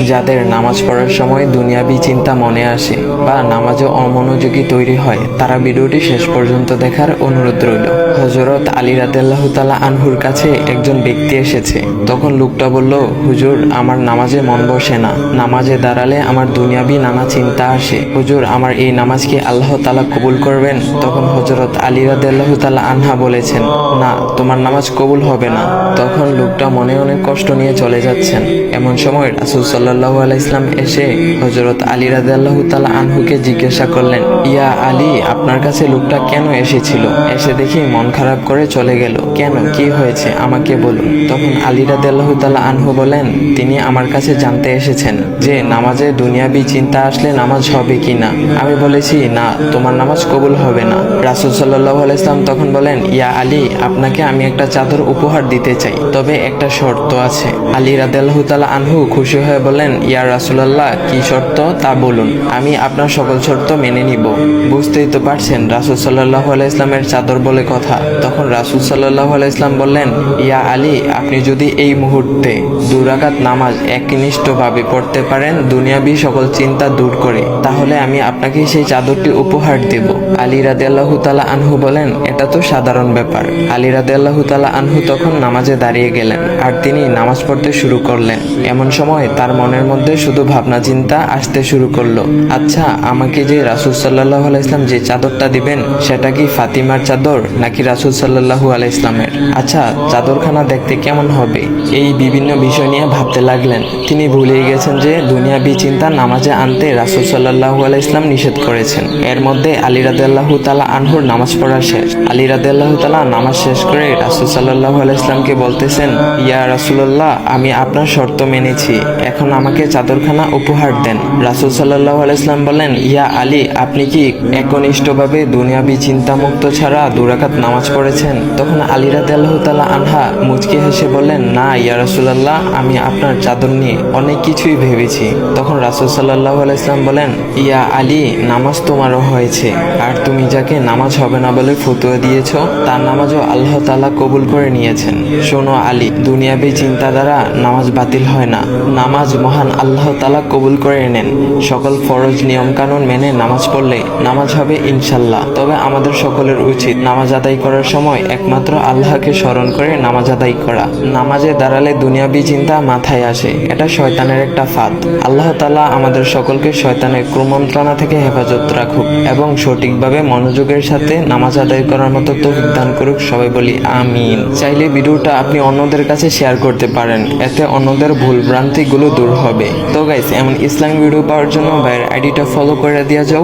যাদের নামাজ পড়ার সময় দুনিয়াবি চিন্তা মনে আসে বা নামাজে অমনোযোগী তৈরি হয়, তারা ভিডিওটি শেষ পর্যন্ত দেখার অনুরোধ রইল। হযরত আলী রাদিয়াল্লাহু তাআলা আনহুর কাছে একজন ব্যক্তি এসেছে। তখন লোকটা বলল, হুজুর, আমার নামাজে মন বসে না। নামাজে দাঁড়ালে আমার দুনিয়াবি নানা চিন্তা আসে। হুজুর, আমার এই নামাজ কি আল্লাহ তাআলা কবুল করবেন? তখন হযরত আলী রাদিয়াল্লাহু তাআলা আনহা বলেছেন, না, তোমার নামাজ কবুল হবে না। তখন লোকটা মনে অনেক কষ্ট নিয়ে চলে যাচ্ছেন। এমন সময় রাসূল সাল্লাল্লাহু আলাইহি ওয়াসাল্লাম এসে হযরত আলী রাদিয়াল্লাহু তাআলা আনহুকে জিজ্ঞাসা করলেন, ইয়া আলী, আপনার কাছে লোকটা কেন এসেছিল? এসে দেখি মন খারাপ করে চলে গেল। কেন, কি হয়েছে আমাকে বলুন। তখন আলী রাদিয়াল্লাহু তাআলা আনহু বলেন, তিনি আমার কাছে জানতে এসেছেন যে নামাজে দুনিয়াবি চিন্তা আসলে নামাজ হবে কিনা। আমি বলেছি, না, তোমার নামাজ কবুল হবে না। রাসূল সাল্লাল্লাহু আলাইহি ওয়াসাল্লাম তখন বলেন, ইয়া আলী, আপনাকে আমি একটা চাদর উপহার দিতে চাই, তবে একটা শর্ত আছে। আলী রাদিয়াল্লাহু তাআলা আনহু খুশি হয়ে বলেন, ইয়া রাসূলুল্লাহ, কি শর্ত তা বলুন, আমি আপনার সকল শর্ত মেনে নিব। বুঝতেই তো পারছেন রাসূল সাল্লাল্লাহু আলাইহি ওয়াসাল্লামের চাদর বলে কথা। তখন রাসূল সাল্লাল্লাহু আলাইহি ওয়াসাল্লাম বললেন, ইয়া আলী, আপনি যদি এই মুহূর্তে 2 রাকাত নামাজ একনিষ্ঠভাবে পড়তে পারেন দুনিয়াবি সকল চিন্তা দূর করে, তাহলে আমি আপনাকে সেই চাদরটি উপহার দেব। আলী রাদিয়াল্লাহু তাআলা আনহু বলেন, এটা তো সাধারণ ব্যাপার। আলী রাদিয়াল্লাহু তাআলা আনহু তখন নামাজে দাঁড়িয়ে গেলেন আর তিনি নামাজ পড়তে শুরু করলেন। এমন সময় তার মনের মধ্যে শুধু ভাবনা চিন্তা আসতে শুরু করলো, আচ্ছা, আমাকে যে রাসূল সাল্লাল্লাহু আলাইহি ওয়াসাল্লাম যে চাদরটা দিবেন, সেটা কি ফাতিমার চাদর নাকি রাসূল সাল্লাল্লাহু আলাইহি ওয়াসাল্লামের? আচ্ছা, চাদরখানা দেখতে কেমন হবে? এই বিভিন্ন বিষয় নিয়ে ভাবতে লাগলেন। তিনি ভুলেই গেছেন যে দুনিয়াবি চিন্তা নামাজে আনতে রাসূল সাল্লাল্লাহু আলাইহি ওয়াসাল্লাম নিষেধ করেছেন। এর মধ্যে আলী রাদিয়াল্লাহু তাআলা আনহুর নামাজ পড়া শেষ। আলী রাদিয়াল্লাহু তাআলা নামাজ শেষ করে রাসূল সাল্লাল্লাহু আলাইহি ওয়াসাল্লামকে বলতেছেন, ইয়া রাসূলুল্লাহ, আমি আপনার শর্ত মেনেছি, এখন আমাকে চাদরখানা উপহার দেন। রাসূল সাল্লাল্লাহু আলাইহি ওয়াসাল্লাম বলেন, ইয়া আলী, আপনি কি একনিষ্ঠভাবে দুনিয়াবি চিন্তামুক্ত ছাড়া 2 রাকাত নামাজ পড়েছেন? তখন আলী রাদিয়াল্লাহু তাআলা আনহা মুচকি হেসে বললেন, না ইয়া রাসূলুল্লাহ, আমি আপনার চাদর নিয়ে অনেক কিছুই ভেবেছি। তখন রাসূল সাল্লাল্লাহু আলাইহি ওয়াসাল্লাম বলেন, ইয়া আলী, নামাজ তোমারও হয়েছে, আর তুমি যাকে নামাজ হবে না বলে ফতোয়া দিয়েছো, তার নামাজও আল্লাহ তাআলা কবুল করে নিয়েছেন। শোনো আলী, দুনিয়াবি চিন্তা দ্বারা নামাজ বাতিল হয় না। নামাজ মহান আল্লাহ তাআলা কবুল করে নেন। সকল ফরজ নিয়ম কানুন মেনে নামাজ পড়লে নামাজ হবে ইনশাল্লাহ। তবে আমাদের সকলের উচিত নামাজ আদায় করার সময় একমাত্র আল্লাহকে স্মরণ করে নামাজ আদায় করা। নামাজে দাঁড়ালে দুনিয়াবি চিন্তা মাথায় আসে, এটা শয়তানের একটা ফাঁদ। আল্লাহ তাআলা আমাদের সকলকে শয়তানের কুমন্ত্রণা থেকে হেফাজত রাখুক এবং সঠিকভাবে মনোযোগের সাথে নামাজ আদায় করার মতো তৌফিক দান করুক। সবাই বলি আমিন। চাইলে ভিডিওটা আপনি অন্যদের কাছে শেয়ার করতে পারেন, এতে অন্যদের ভুল ভ্রান্তিগুলো দূর হবে। তো গাইস, এমন ইসলামিক ভিডিও পাওয়ার জন্য ভাইয়ের আইডিটা ফলো করে দিয়ে যাও।